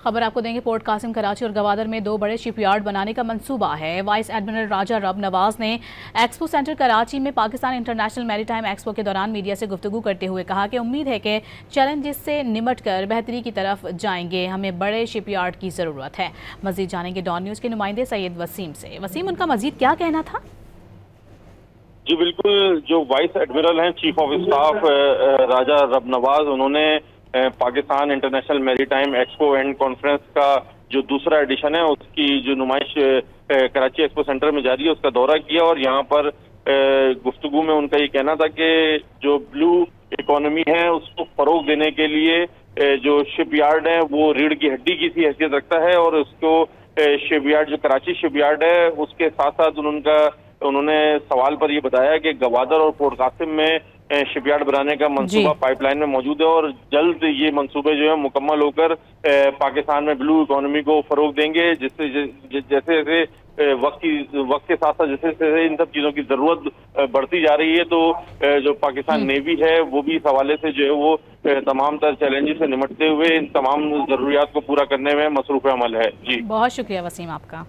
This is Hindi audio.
खबर आपको देंगे। पोर्ट कासिम, कराची और गवादर में 2 बड़े शिपयार्ड बनाने का मंसूबा है। वाइस एडमिरल राजा रब नवाज ने एक्सपो सेंटर कराची में पाकिस्तान इंटरनेशनल मैरीटाइम एक्सपो के दौरान मीडिया से गुफ्तगू करते हुए कहा कि उम्मीद है कि चैलेंजेस से निमट कर बेहतरी की तरफ जाएंगे। हमें बड़े शिपयार्ड की ज़रूरत है। मजीद जानेंगे डॉन न्यूज़ के नुमाइंदे सैयद वसीम से। वसीम, उनका मजीद क्या कहना था? जी बिल्कुल, जो वाइस एडमिरल हैं, चीफ ऑफ स्टाफ राजा रब नवाज, उन्होंने Pakistan international maritime expo and conference का जो दूसरा एडिशन है उसकी जो नुमाइश कराची एक्सपो सेंटर में जारी है उसका दौरा किया और यहाँ पर गुफ्तगू में उनका ये कहना था कि जो ब्लू इकोनॉमी है उसको फरोग देने के लिए जो शिपयार्ड है वो रीढ़ की हड्डी की सी हैसियत रखता है और उसको शिपयार्ड जो कराची शिपयार्ड है उसके साथ साथ उन्होंने सवाल पर यह बताया कि गवादर और पोर्ट कासिम में शिपयार्ड बनाने का मंसूबा पाइपलाइन में मौजूद है और जल्द ये मंसूबे जो है मुकम्मल होकर पाकिस्तान में ब्लू इकोनॉमी को फरोग देंगे। जैसे जैसे वक्त के साथ साथ जैसे इन सब चीजों की जरूरत बढ़ती जा रही है तो जो पाकिस्तान नेवी है वो भी इस हवाले से जो है वो तमाम तर चैलेंजेस से निपटते हुए इन तमाम जरूरियात को पूरा करने में मसरूफ अमल है। जी बहुत शुक्रिया वसीम आपका।